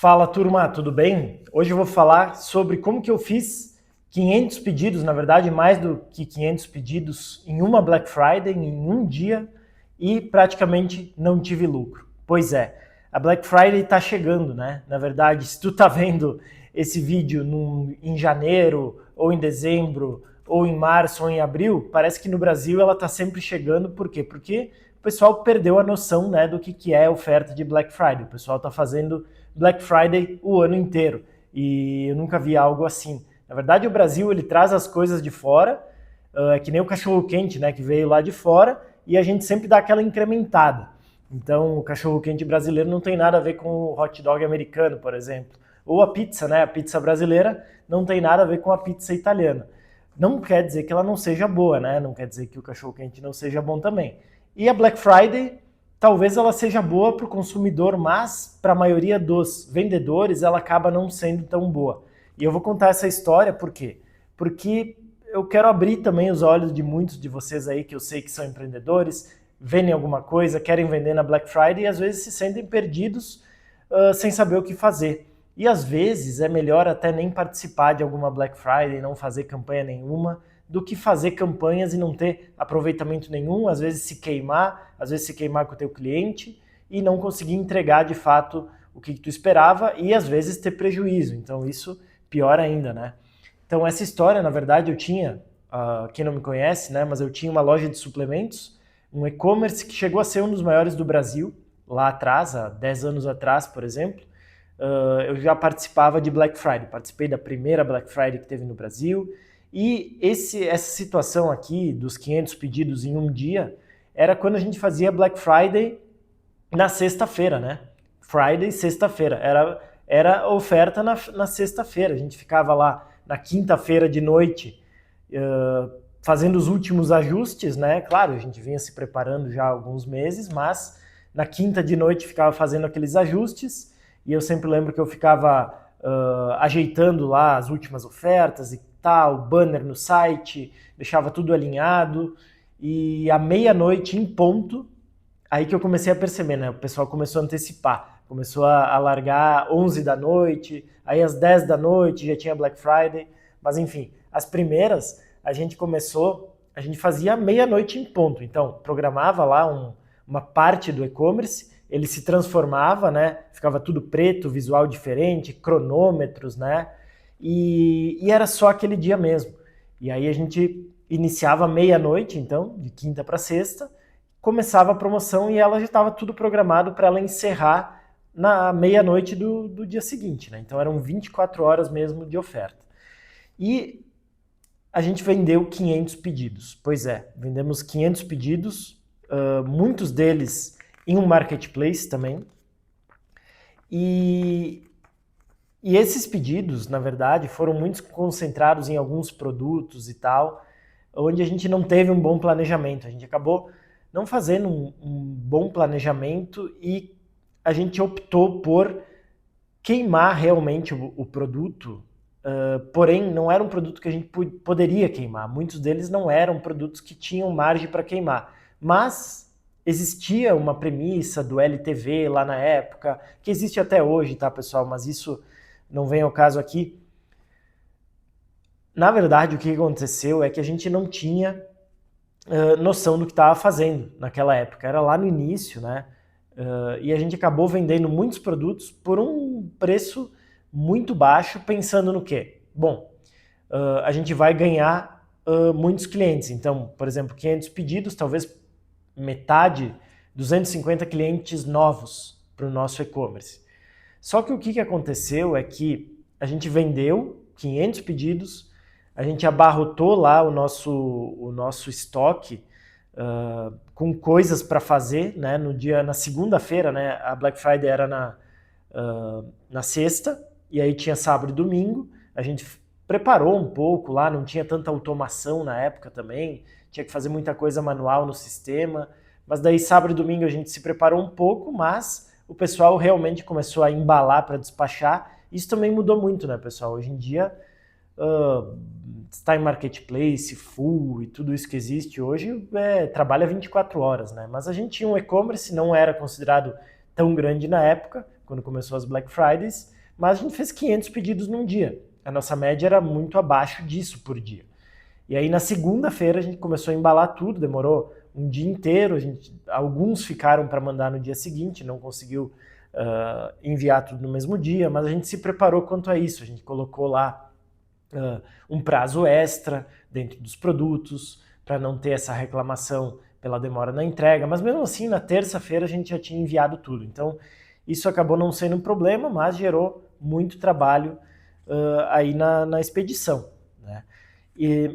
Fala turma, tudo bem? Hoje eu vou falar sobre como que eu fiz 500 pedidos, na verdade mais do que 500 pedidos em uma Black Friday, em um dia, e praticamente não tive lucro. Pois é, a Black Friday está chegando, né? Na verdade, se tu tá vendo esse vídeo em janeiro, ou em dezembro, ou em março, ou em abril, parece que no Brasil ela está sempre chegando. Por quê? Porque o pessoal perdeu a noção, né, do que é a oferta de Black Friday. O pessoal está fazendo Black Friday o ano inteiro e eu nunca vi algo assim. Na verdade, o Brasil ele traz as coisas de fora, é que nem o cachorro quente, né, que veio lá de fora, e a gente sempre dá aquela incrementada. Então, o cachorro quente brasileiro não tem nada a ver com o hot dog americano, por exemplo. Ou a pizza, né? A pizza brasileira não tem nada a ver com a pizza italiana. Não quer dizer que ela não seja boa, né? Não quer dizer que o cachorro quente não seja bom também. E a Black Friday, talvez ela seja boa para o consumidor, mas para a maioria dos vendedores ela acaba não sendo tão boa. E eu vou contar essa história por quê? Porque eu quero abrir também os olhos de muitos de vocês aí que eu sei que são empreendedores, vendem alguma coisa, querem vender na Black Friday e às vezes se sentem perdidos sem saber o que fazer. E às vezes é melhor até nem participar de alguma Black Friday, não fazer campanha nenhuma, do que fazer campanhas e não ter aproveitamento nenhum, às vezes se queimar com o teu cliente e não conseguir entregar de fato o que tu esperava e às vezes ter prejuízo. Então isso pior ainda, né? Então essa história, na verdade, eu tinha, quem não me conhece, né, mas eu tinha uma loja de suplementos, um e-commerce que chegou a ser um dos maiores do Brasil, lá atrás, há 10 anos atrás, por exemplo. Eu já participava de Black Friday, participei da primeira Black Friday que teve no Brasil, e essa situação aqui dos 500 pedidos em um dia era quando a gente fazia Black Friday na sexta-feira, né? Friday, sexta-feira. Era oferta na sexta-feira. A gente ficava lá na quinta-feira de noite fazendo os últimos ajustes, né? Claro, a gente vinha se preparando já há alguns meses, mas na quinta de noite ficava fazendo aqueles ajustes e eu sempre lembro que eu ficava ajeitando lá as últimas ofertas e tal, banner no site, deixava tudo alinhado e à meia-noite em ponto, aí que eu comecei a perceber, né? O pessoal começou a antecipar, começou a largar 11 da noite, aí às 10 da noite já tinha Black Friday, mas enfim, as primeiras a gente fazia meia-noite em ponto, então programava lá uma parte do e-commerce, ele se transformava, né? Ficava tudo preto, visual diferente, cronômetros, né? E era só aquele dia mesmo. E aí a gente iniciava meia-noite, então, de quinta para sexta, começava a promoção e ela já estava tudo programado para ela encerrar na meia-noite do dia seguinte, né? Então eram 24 horas mesmo de oferta. E a gente vendeu 500 pedidos. Pois é, vendemos 500 pedidos, muitos deles em um marketplace também. E esses pedidos, na verdade, foram muito concentrados em alguns produtos e tal, onde a gente não teve um bom planejamento. A gente acabou não fazendo um bom planejamento e a gente optou por queimar realmente o produto, porém não era um produto que a gente poderia queimar. Muitos deles não eram produtos que tinham margem para queimar, mas existia uma premissa do LTV lá na época, que existe até hoje, tá, pessoal? Mas isso não vem ao caso aqui. Na verdade, o que aconteceu é que a gente não tinha noção do que estava fazendo naquela época. Era lá no início, né? E a gente acabou vendendo muitos produtos por um preço muito baixo, pensando no quê? Bom, a gente vai ganhar muitos clientes. Então, por exemplo, 500 pedidos, talvez metade, 250 clientes novos para o nosso e-commerce. Só que o que aconteceu é que a gente vendeu 500 pedidos, a gente abarrotou lá o nosso estoque com coisas para fazer, né? Na segunda-feira, né? A Black Friday era na sexta, e aí tinha sábado e domingo. A gente preparou um pouco lá, não tinha tanta automação na época também, tinha que fazer muita coisa manual no sistema, mas daí sábado e domingo a gente se preparou um pouco, mas o pessoal realmente começou a embalar para despachar. Isso também mudou muito, né, pessoal? Hoje em dia está em marketplace, full e tudo isso que existe hoje, trabalha 24 horas, né? Mas a gente tinha um e-commerce, não era considerado tão grande na época, quando começou as Black Fridays, mas a gente fez 500 pedidos num dia. A nossa média era muito abaixo disso por dia. E aí na segunda-feira a gente começou a embalar tudo, demorou um dia inteiro, alguns ficaram para mandar no dia seguinte, não conseguiu enviar tudo no mesmo dia, mas a gente se preparou quanto a isso, a gente colocou lá um prazo extra dentro dos produtos, para não ter essa reclamação pela demora na entrega, mas mesmo assim na terça-feira a gente já tinha enviado tudo, então isso acabou não sendo um problema, mas gerou muito trabalho aí na expedição, né?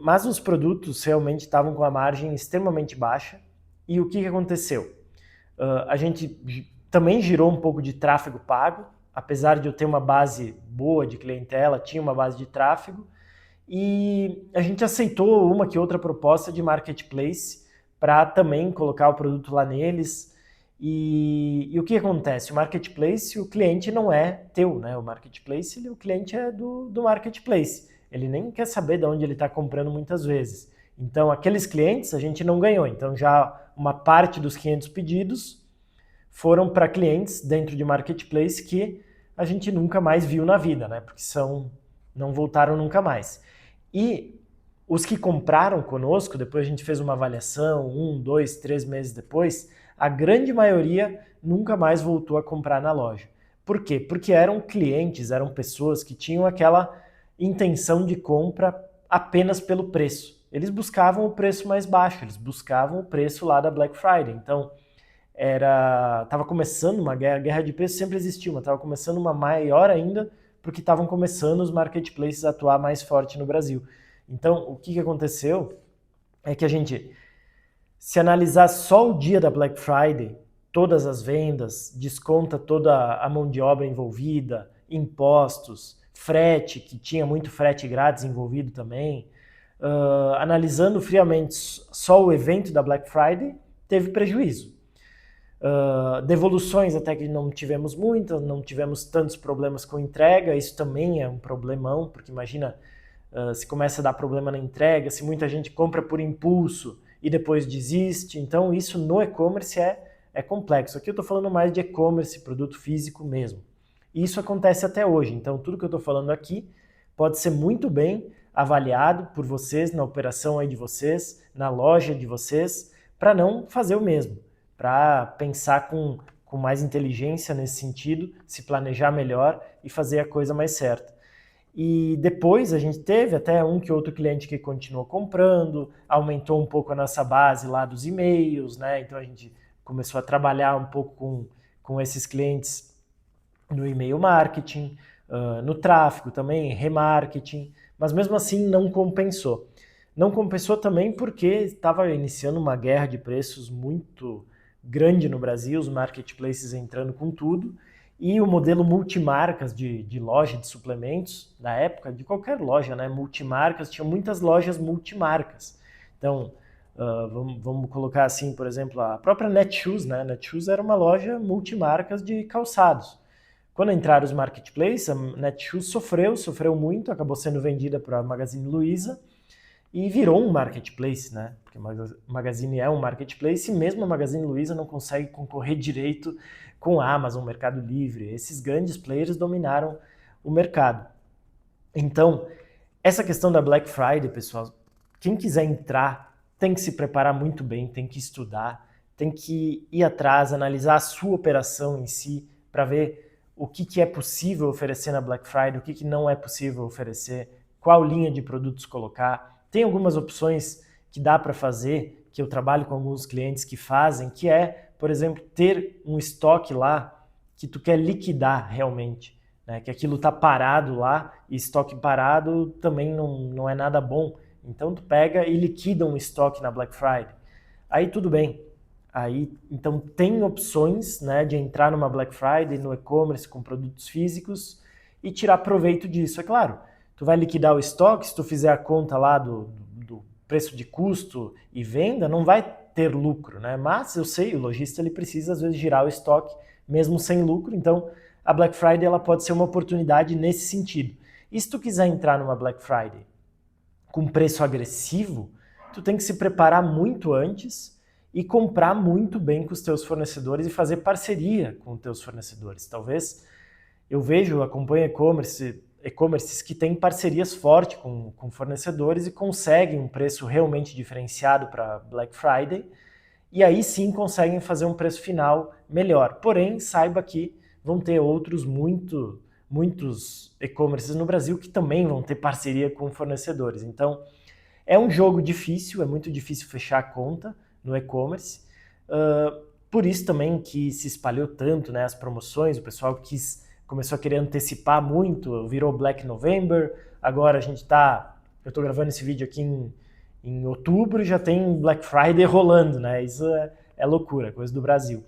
Mas os produtos realmente estavam com a margem extremamente baixa. E o que aconteceu? A gente também girou um pouco de tráfego pago, apesar de eu ter uma base boa de clientela, tinha uma base de tráfego, e a gente aceitou uma que outra proposta de marketplace para também colocar o produto lá neles. E o que acontece? O marketplace, o cliente não é teu, né? O marketplace, o cliente é do marketplace. Ele nem quer saber de onde ele está comprando muitas vezes. Então, aqueles clientes a gente não ganhou. Então, já uma parte dos 500 pedidos foram para clientes dentro de marketplace que a gente nunca mais viu na vida, né? Porque não voltaram nunca mais. E os que compraram conosco, depois a gente fez uma avaliação, 1, 2, 3 meses depois, a grande maioria nunca mais voltou a comprar na loja. Por quê? Porque eram clientes, eram pessoas que tinham aquela intenção de compra apenas pelo preço. Eles buscavam o preço mais baixo, eles buscavam o preço lá da Black Friday. Então, estava começando uma guerra de preço, sempre existiu, mas estava começando uma maior ainda, porque estavam começando os marketplaces a atuar mais forte no Brasil. Então, o que aconteceu é que a gente, se analisar só o dia da Black Friday, todas as vendas, desconta toda a mão de obra envolvida, impostos, frete, que tinha muito frete grátis envolvido também, analisando friamente só o evento da Black Friday, teve prejuízo. Devoluções até que não tivemos muitas, não tivemos tantos problemas com entrega, isso também é um problemão, porque imagina se começa a dar problema na entrega, se muita gente compra por impulso e depois desiste, então isso no e-commerce é complexo. Aqui eu estou falando mais de e-commerce, produto físico mesmo. E isso acontece até hoje, então tudo que eu estou falando aqui pode ser muito bem avaliado por vocês, na operação aí de vocês, na loja de vocês, para não fazer o mesmo, para pensar com mais inteligência nesse sentido, se planejar melhor e fazer a coisa mais certa. E depois a gente teve até um que outro cliente que continuou comprando, aumentou um pouco a nossa base lá dos e-mails, né? Então a gente começou a trabalhar um pouco com esses clientes no e-mail marketing, no tráfego também, remarketing, mas mesmo assim não compensou. Não compensou também porque estava iniciando uma guerra de preços muito grande no Brasil, os marketplaces entrando com tudo, e o modelo multimarcas de loja de suplementos, na época, de qualquer loja, né, multimarcas, tinha muitas lojas multimarcas. Então, vamos colocar assim, por exemplo, a própria Netshoes, né? Netshoes era uma loja multimarcas de calçados. Quando entraram os marketplaces, a Netshoes sofreu muito, acabou sendo vendida para a Magazine Luiza e virou um marketplace, né? Porque a Magazine é um marketplace e mesmo a Magazine Luiza não consegue concorrer direito com a Amazon, Mercado Livre. Esses grandes players dominaram o mercado. Então, essa questão da Black Friday, pessoal, quem quiser entrar tem que se preparar muito bem, tem que estudar, tem que ir atrás, analisar a sua operação em si, para ver o que é possível oferecer na Black Friday, o que não é possível oferecer, qual linha de produtos colocar. Tem algumas opções que dá para fazer, que eu trabalho com alguns clientes que fazem, que é, por exemplo, ter um estoque lá que tu quer liquidar realmente, né? Que aquilo está parado lá, e estoque parado também não é nada bom. Então tu pega e liquida um estoque na Black Friday. Aí tudo bem. Aí, então tem opções, né, de entrar numa Black Friday, no e-commerce com produtos físicos e tirar proveito disso. É claro, tu vai liquidar o estoque, se tu fizer a conta lá do preço de custo e venda, não vai ter lucro, né? Mas eu sei, o lojista ele precisa às vezes girar o estoque mesmo sem lucro, então a Black Friday ela pode ser uma oportunidade nesse sentido. E se tu quiser entrar numa Black Friday com preço agressivo, tu tem que se preparar muito antes e comprar muito bem com os teus fornecedores e fazer parceria com os teus fornecedores. Talvez eu vejo, acompanho e-commerces que têm parcerias fortes com fornecedores e conseguem um preço realmente diferenciado para Black Friday, e aí sim conseguem fazer um preço final melhor. Porém, saiba que vão ter muitos e-commerces no Brasil que também vão ter parceria com fornecedores. Então, é um jogo difícil, é muito difícil fechar a conta no e-commerce. Por isso também que se espalhou tanto, né, as promoções, o pessoal começou a querer antecipar muito, virou Black November, agora eu estou gravando esse vídeo aqui em outubro e já tem Black Friday rolando, né? Isso é loucura, coisa do Brasil.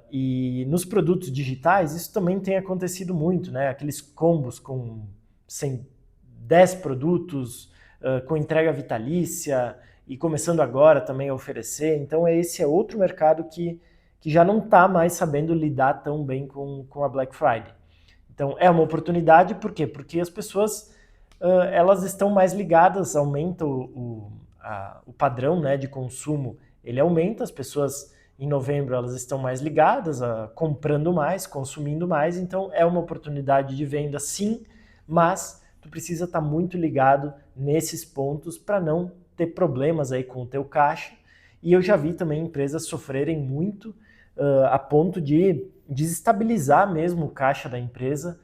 E nos produtos digitais isso também tem acontecido muito, né? Aqueles combos com 10 produtos, com entrega vitalícia e começando agora também a oferecer. Então esse é outro mercado que já não está mais sabendo lidar tão bem com a Black Friday. Então é uma oportunidade, por quê? Porque as pessoas elas estão mais ligadas, aumenta o padrão, né, de consumo, ele aumenta, as pessoas em novembro elas estão mais ligadas, comprando mais, consumindo mais, então é uma oportunidade de venda sim, mas tu precisa estar muito ligado nesses pontos para não ter problemas aí com o teu caixa. E eu já vi também empresas sofrerem muito a ponto de desestabilizar mesmo o caixa da empresa.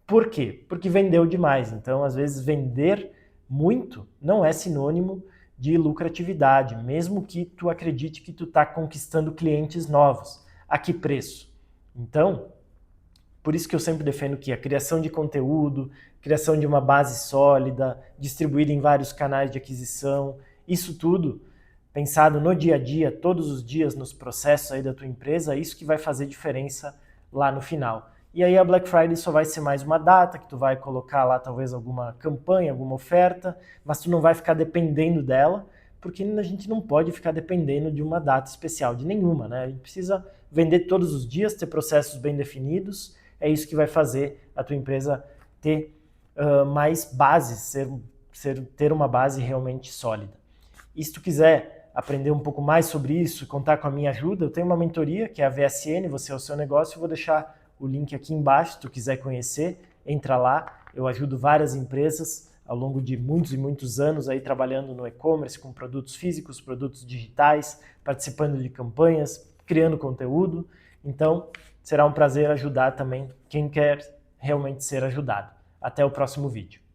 Por quê? Porque vendeu demais. Então, às vezes, vender muito não é sinônimo de lucratividade, mesmo que tu acredite que tu está conquistando clientes novos. A que preço? Então, por isso que eu sempre defendo que a criação de conteúdo, criação de uma base sólida, distribuída em vários canais de aquisição, isso tudo pensado no dia a dia, todos os dias nos processos aí da tua empresa, é isso que vai fazer diferença lá no final. E aí a Black Friday só vai ser mais uma data que tu vai colocar lá talvez alguma campanha, alguma oferta, mas tu não vai ficar dependendo dela, porque a gente não pode ficar dependendo de uma data especial, de nenhuma, né? A gente precisa vender todos os dias, ter processos bem definidos, é isso que vai fazer a tua empresa ter mais bases, ter uma base realmente sólida. E se tu quiser aprender um pouco mais sobre isso, contar com a minha ajuda, eu tenho uma mentoria que é a VSN, Você é o Seu Negócio, eu vou deixar o link aqui embaixo, se tu quiser conhecer, entra lá, eu ajudo várias empresas ao longo de muitos e muitos anos aí trabalhando no e-commerce com produtos físicos, produtos digitais, participando de campanhas, criando conteúdo, então será um prazer ajudar também quem quer realmente ser ajudado. Até o próximo vídeo.